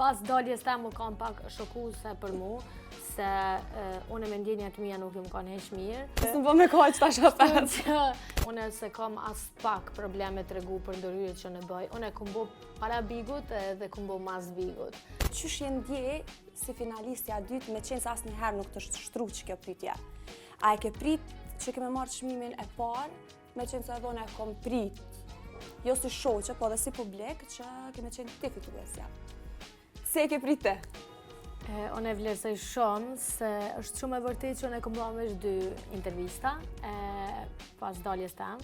Pas daljes tem më kam pak shokuese për mu, se unë me ndjenjat mia nuk më kanë heq mirë. S'm po me kaq tash afat. Unë se kam as pak probleme tregu për ndërhyrjet që në bëj. Unë kam bo para bigut dhe kam bo mas bigut. Qysh je ndje si finalistja dytë me qenë se asnjëherë nuk të shtruq kjo pyetje? A e ke prit që keme marrë çmimin e parë, me qenë se edhe unë e kom prit, jo si shoqe, po dhe si publik, që keme qenë ti fituesja. Se e ke prit te? Unë e vlerësoj shumë, se është shumë e vërtetë që unë e kam bërë veç 2 intervista pas daljes tem.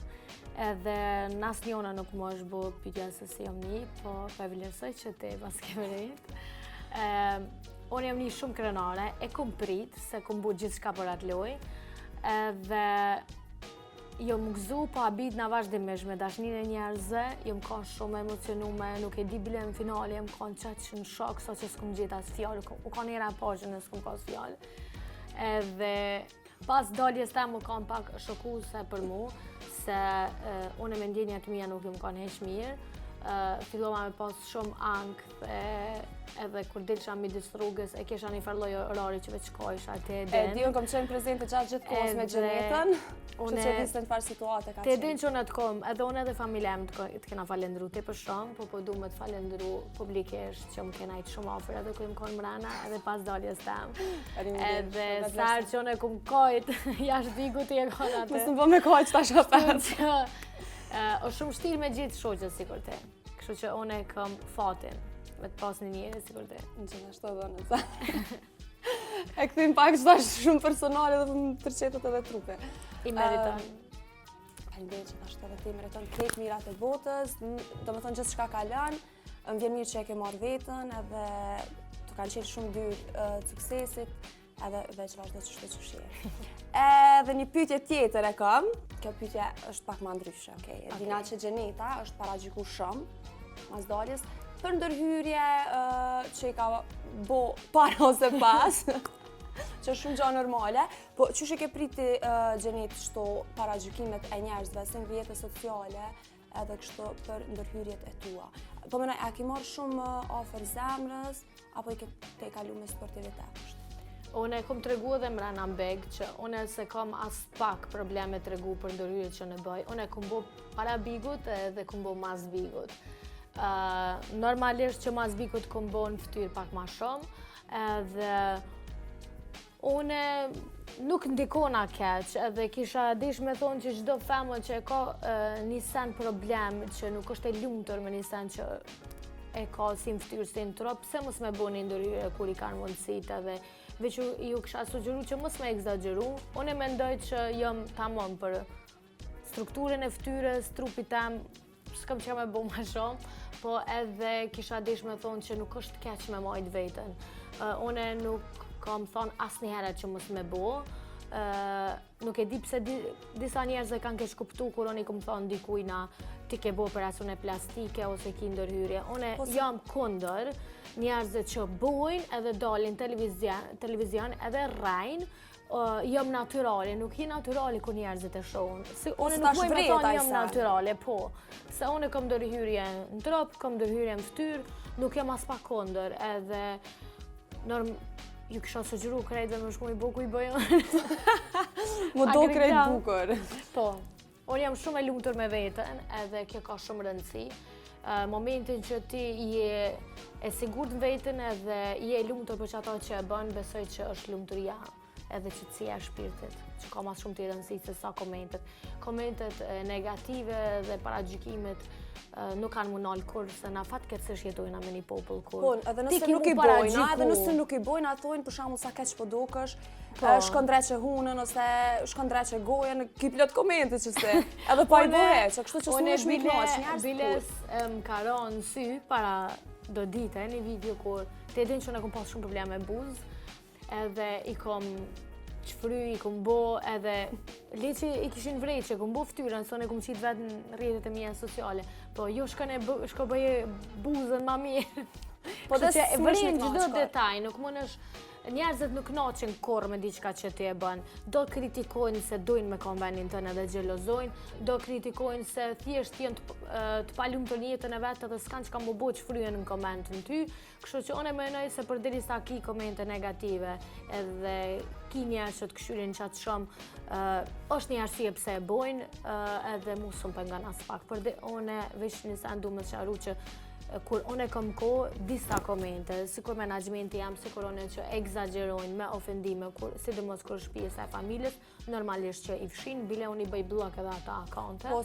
Edhe n'asnjëna nuk më është bërë pyetja se si jam një, po e vlerësoj që ti pas ke vërejt. Unë jam një shumë krenare, e kom prit, se kom bërë gjithçka për atë lojë. Edhe jo më gëzu, po abit në vazhdimisht me dashnin e njerëzve, jo më kanë shumë emocionume, nuk e di bile në finale, jo më kanë qaq në shok, sa që s'kum gjithë as fjallë, u kanë era pashën e s'kum kas fjallë. Edhe pas daljes tem më kanë pak shokuese për mu, se unë me ndjenjat mia nuk më kanë heq mirë. Fillova me pas shumë ankth, edhe kur dilësha midis rrugës, e kisha një farloj orari që veç shkojsha, te E di, unë kom qenë prezente gjatë gjithë kohës me Gjenetën, që që disë në të farë situate ka qenë. Te din që unë të kom, edhe unë edhe familjem të kena falendru ti për shumë, po du me të falendru publikisht që më kena ijtë shumë ofër, edhe ku im konë mrena, edhe pas daljes tem. Edhe sarë që unë e kom kojt, jashtë bigu ti e konë atë. Mësë më po me kojt tash afat. O shumë shtirë me gjithë shoqët sikur ti. Kështu që unë e kam fatin me të pas një njeri sikur ti. Në gjithashtu edhe në ca. E këthim pak që tash shumë personale dhe më tërqetet edhe trupe. I meriton. Faleminderit që tash edhe ti meriton krejt mirat e botës, do me thonë gjithë shka ka lënë, më vjen mirë që e ke marrë vetën edhe të kanë qenë shumë dyrë suksesit, edhe veç vazhdo që shtu që shirë. Edhe një pyetje tjetër e kam, kjo pyetje është pak ma ndryshe, okej. E dina që Gjeneta është paragjiku shumë, mas daljes, për ndërhyrje që i ka bo para ose pas, që është shumë gja normale, po qysh e ke priti Gjenet shto paragjikimet e njerëzve, se në rrjetet sociale, edhe kështu për ndërhyrjet e tua. Po menoj, a ki marrë shumë ofër zemrës, apo i ke te kalu me sportivitet? Unë e kom tregu edhe mrena mbeg që unë se kam as pak probleme tregu për ndërhyrjet që në bëj. Unë e kom bo para bigut dhe kom bo mas bigut. Normalisht që mas bigut kom bo në ftyrë pak ma shumë, edhe unë nuk ndikona keq, edhe kisha dish me thonë që çdo femër që e ka një sen problem, që nuk është e lumtur me një sen që e ka si në ftyrë, si në trup, pse mos me bo një ndërhyrje kur i kanë mundësit, edhe veç ju kësha sugjeru që mos me egzageru. Unë e mendoj që jam tamam për strukturën e ftyrës, trupit tem, s'kam që me bo ma shumë, po edhe kisha dish me thonë që nuk është keq me majt vetën. Unë nuk kam thonë asnjëherë që mos me bo. Nuk e di pse disa njerëz e kanë keq kuptu kur unë i kom thonë dikujna ti ke bo operacione plastike ose ki ndërhyrje. Unë jam kundër njerëzve që bojnë edhe dalin televizion edhe rajnë, jam natyrale, nuk hi natyrale ku njerëzit e shohun. Unë nuk moj me thonë jam natyrale, po. Se unë kam ndërhyrje në trup, kam ndërhyrje në ftyrë, nuk jam as pak kundër, edhe ju kisha sugjeru krejtëve më shku i buku i bëjën. Më do krejt bukur. Po, unë jam shumë e lumtur me vetën, edhe kjo ka shumë rëndësi. Momentin që ti je e sigurt në vetën edhe je e lumtur për që ato që e bën, besoj që është lumturia edhe qëtësia e shpirtit, që ka mas shumë të rëndësi se sa komentet. Komentet negative dhe paragjikimet nuk kanë munal kur, se na fatkeqësisht jetojna me një popull kur. Po, edhe nëse nuk i bojna, edhe nëse nuk i bojna, thonë për shembull sa keq po dukesh, shkon dreqe hunën ose shkon dreqe gojen, ki plot komente që se, edhe pa i bohe, që kështu që s'mu është miknoq njerëz. Biles më ka rënë sy para do dite, një video kur te din që unë kom pas shumë probleme me buzë, edhe i kom qfry, i kom bo, edhe leqi i kishin vrejt që kom bo ftyrën, sone kom qitë vetë në rrjetet e mija sociale, po jo shko bëje buzën ma mirë. Po dhe që vërejnë gjdo detaj, nuk mund është njerëzit nuk naqen korr me diçka që ti e bën. Do kritikojnë se dojnë me konvenin tënë edhe xhelozojnë, do kritikojnë se thjesht janë të palumtur në jetën e vet edhe s'kan çka më bëj çfryen në komentin ty. Kështu që unë mendoj se përderisa ki komente negative edhe ki njerëz që të këshyrin qatë shumë, është një arsye pse e bojnë edhe mu s'm pengon as pak. Por unë veç një sen du me qaru që kur unë kam kohë disa komente, sikur menaxhmenti jam, sikur unë që egzagjerojnë me ofendime, sidomos kur është pjesa e familjes, normalisht që i fshin, bile unë i bëj blok edhe ata akante. Po,